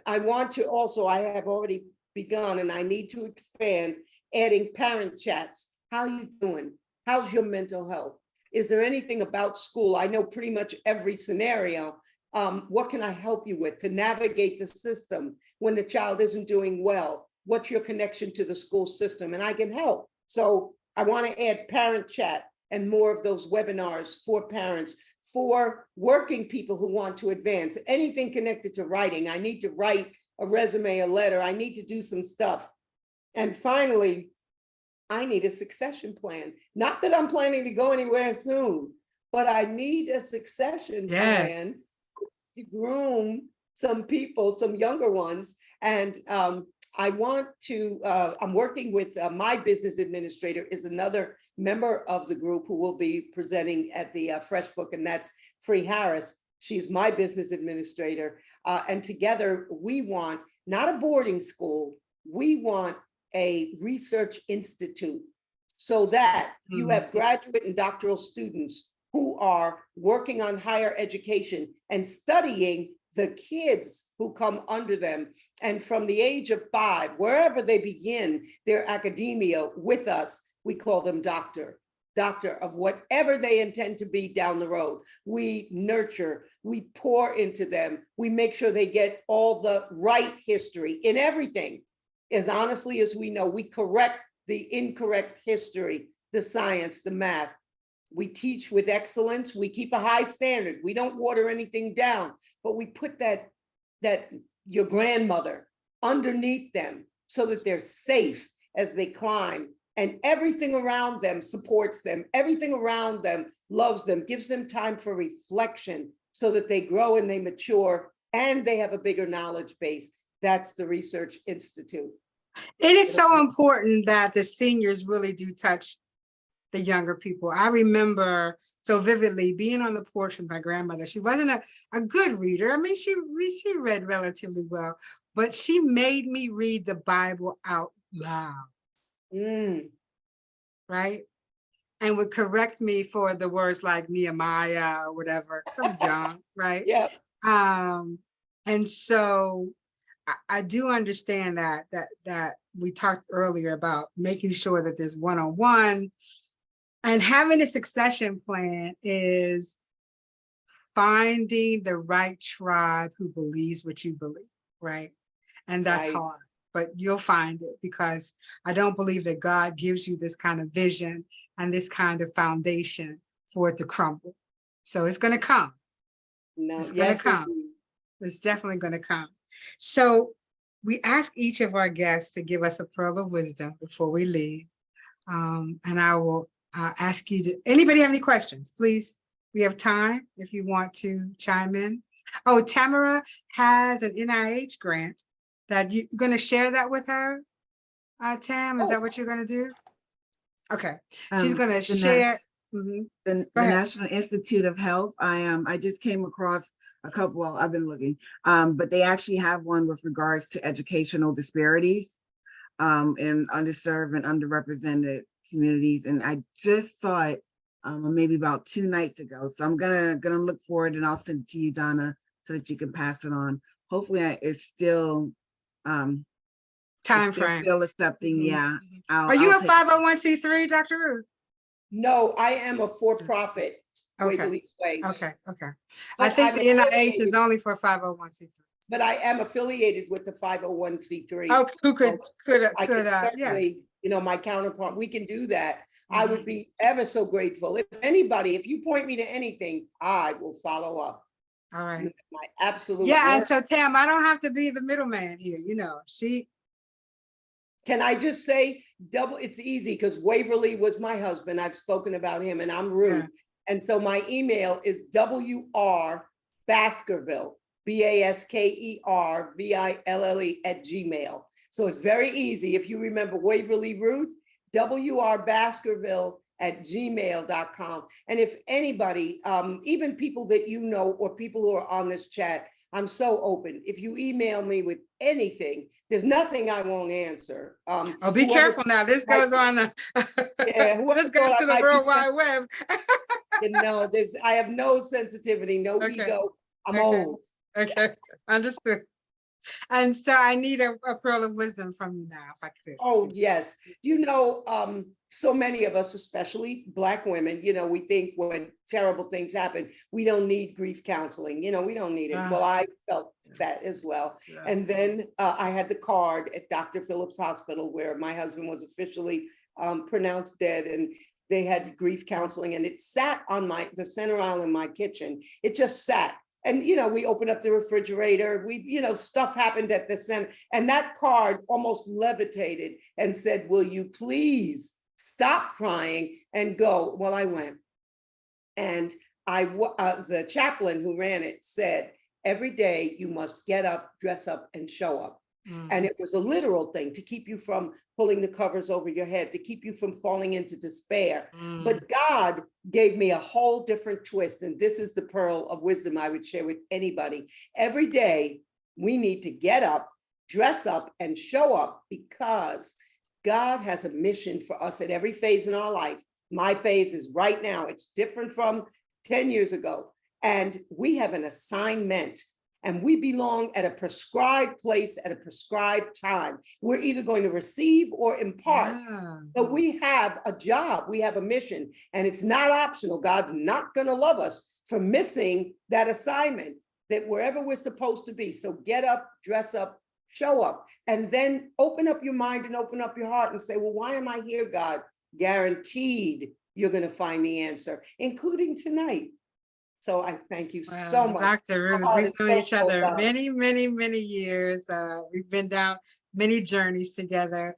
S2: I want to also, I have already begun, and I need to expand, adding parent chats. How you doing? How's your mental health? Is there anything about school? I know pretty much every scenario. What can I help you with to navigate the system when the child isn't doing well? What's your connection to the school system? And I can help. So I want to add parent chat and more of those webinars for parents, for working people who want to advance. Anything connected to writing. I need to write a resume, a letter. I need to do some stuff. And finally, I need a succession plan. Not that I'm planning to go anywhere soon, but I need a succession plan to groom some people, some younger ones. And I want to, I'm working with my business administrator is another member of the group who will be presenting at the F.R.E.S.H book, and that's F.R.E.S.H. She's my business administrator. And together we want not a boarding school, we want a research institute so that you have graduate and doctoral students who are working on higher education and studying the kids who come under them. And from the age of 5, wherever they begin their academia with us, we call them doctor of whatever they intend to be down the road. We nurture, we pour into them, we make sure they get all the right history in everything. As honestly as we know, we correct the incorrect history, the science, the math. We teach with excellence. We keep a high standard. We don't water anything down, but we put that your grandmother underneath them so that they're safe as they climb. And everything around them supports them. Everything around them loves them, gives them time for reflection so that they grow and they mature and they have a bigger knowledge base. That's the Research Institute.
S1: It is so important that the seniors really do touch the younger people. I remember so vividly being on the porch with my grandmother. She wasn't a good reader. I mean, she read relatively well, but she made me read the Bible out loud. Right? And would correct me for the words like Nehemiah or whatever, because I was young, right?
S2: Yeah.
S1: And so I do understand that we talked earlier about making sure that there's one-on-one, and having a succession plan is finding the right tribe who believes what you believe, right? And that's
S2: Right.
S1: hard, but you'll find it, because I don't believe that God gives you this kind of vision and this kind of foundation for it to crumble. So it's going to come.
S2: No,
S1: It's going to come. It's definitely going to come. So we ask each of our guests to give us a pearl of wisdom before we leave. And I will ask you to, anybody have any questions, please? We have time if you want to chime in. Oh, Tamara has an NIH grant that you're going to share that with her. Tam, is that what you're going to do? Okay, she's going to share.
S3: The National Institute of Health. I just came across a couple, well, I've been looking, but they actually have one with regards to educational disparities in underserved and underrepresented communities. And I just saw it maybe about 2 nights ago. So I'm gonna look for it, and I'll send it to you, Donna, so that you can pass it on. Hopefully it's still
S1: time frame.
S3: Still accepting. Yeah.
S1: Are you a 501c3, Dr. Ruth?
S2: No, I am a for-profit.
S1: Okay.
S2: Way.
S1: Okay.
S2: But
S1: I think
S2: I'm
S1: the NIH is only for 501c3.
S2: But I am affiliated with the 501c3.
S1: Oh, who could
S2: certainly, you know, my counterpart, we can do that. I would be ever so grateful. If anybody, if you point me to anything, I will follow up.
S1: All right.
S2: My absolute
S1: Yeah,
S2: work.
S1: and so Tam, I don't have to be the middleman here, you know.
S2: Can I just say it's easy, because Waverly was my husband. I've spoken about him, and I'm Ruth. Yeah. And so my email is WR Baskerville, BASKERVILLE @gmail. So it's very easy. If you remember Waverly Ruth, WR Baskerville @gmail.com. And if anybody, even people that you know or people who are on this chat, I'm so open. If you email me with anything, there's nothing I won't answer.
S1: Oh, be careful now. This goes on. This goes to the World Wide Web.
S2: You know, I have no sensitivity, no ego. I'm old.
S1: Okay, understood. And so I need a pearl of wisdom from you now, if I could.
S2: Oh, yes. You know, so many of us, especially Black women, you know, we think when terrible things happen, we don't need grief counseling. You know, we don't need it. Well, I felt that as well. Yeah. And then I had the card at Dr. Phillips Hospital where my husband was officially pronounced dead, and they had grief counseling, and it sat on the center aisle in my kitchen. It just sat. And, you know, we opened up the refrigerator, stuff happened at the center, and that card almost levitated and said, will you please stop crying and go? Well, I went. And the chaplain who ran it said, every day you must get up, dress up, and show up. And it was a literal thing to keep you from pulling the covers over your head, to keep you from falling into despair. But God gave me a whole different twist. And this is the pearl of wisdom I would share with anybody. Every day we need to get up, dress up, and show up, because God has a mission for us at every phase in our life. My phase is right now. It's different from 10 years ago. And we have an assignment. and we belong at a prescribed place at a prescribed time. We're either going to receive or impart.
S1: Yeah.
S2: But we have a job, we have a mission, and it's not optional. God's not going to love us for missing that assignment, that wherever we're supposed to be. So get up, dress up, show up, and then open up your mind and open up your heart and say, well, why am I here, God? Guaranteed you're going to find the answer, including tonight. So I thank you so
S1: Wow,
S2: much.
S1: Dr. Ruth,
S2: heart
S1: we've
S2: is
S1: known
S2: so
S1: each other
S2: full, God.
S1: many, many, many years. We've been down many journeys together.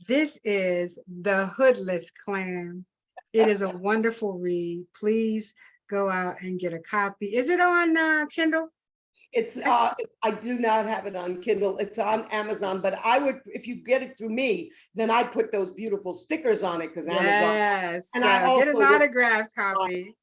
S1: This is the Hoodless Clan. It is a wonderful read. Please go out and get a copy. Is it on Kindle?
S2: It's I do not have it on Kindle. It's on Amazon, but I would, if you get it through me, then I put those beautiful stickers on it because Amazon.
S1: Yes.
S2: And I
S1: Get an
S2: also
S1: autographed copy.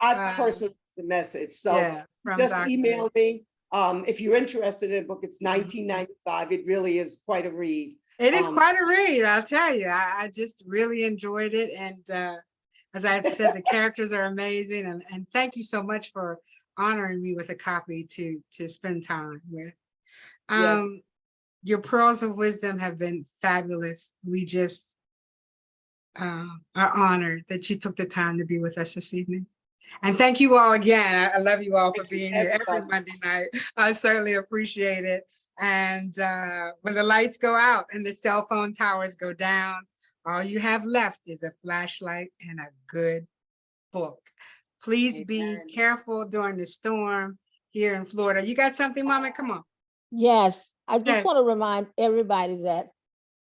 S2: I personally the message. So
S1: Yeah, from
S2: just
S1: Dr.
S2: email me. If you're interested in a book, it's $19.95. It really is quite a read.
S1: It is quite a read, I'll tell you. I just really enjoyed it. And as I said, the characters are amazing. And thank you so much for honoring me with a copy to spend time with.
S2: Yes.
S1: Your pearls of wisdom have been fabulous. We just are honored that you took the time to be with us this evening. And thank you all again. I love you all for being here every Monday night. I certainly appreciate it. And when the lights go out and the cell phone towers go down, all you have left is a flashlight and a good book. Please be careful during the storm here in Florida. You got something, Mama? Come on.
S4: Yes, I just
S1: Yes.
S4: want to remind everybody that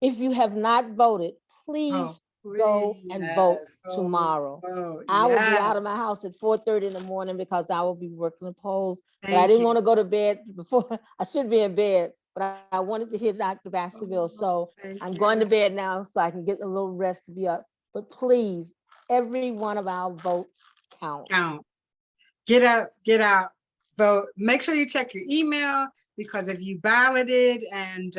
S4: if you have not voted, please go and vote tomorrow. I will be out of my house at 4:30 in the morning because I will be working the polls. But I didn't want to go to bed before. I should be in bed, but I wanted to hear Dr. Baskerville. So I'm going to bed now so I can get a little rest to be up. But please, every one of our votes count.
S1: Get up, get out, vote. Make sure you check your email, because if you balloted and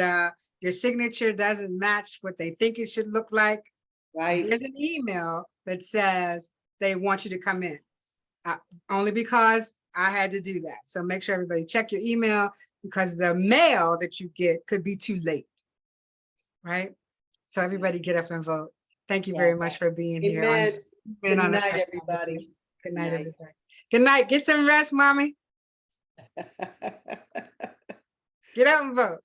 S1: your signature doesn't match what they think it should look like, there's an email that says they want you to come in. Only because I had to do that. So make sure everybody check your email, because the mail that you get could be too late, right? So everybody get up and vote. Thank you very much for being here.
S2: Good night, everybody.
S1: Good night, everybody. Good night. Get some rest, Mommy. Get up and vote.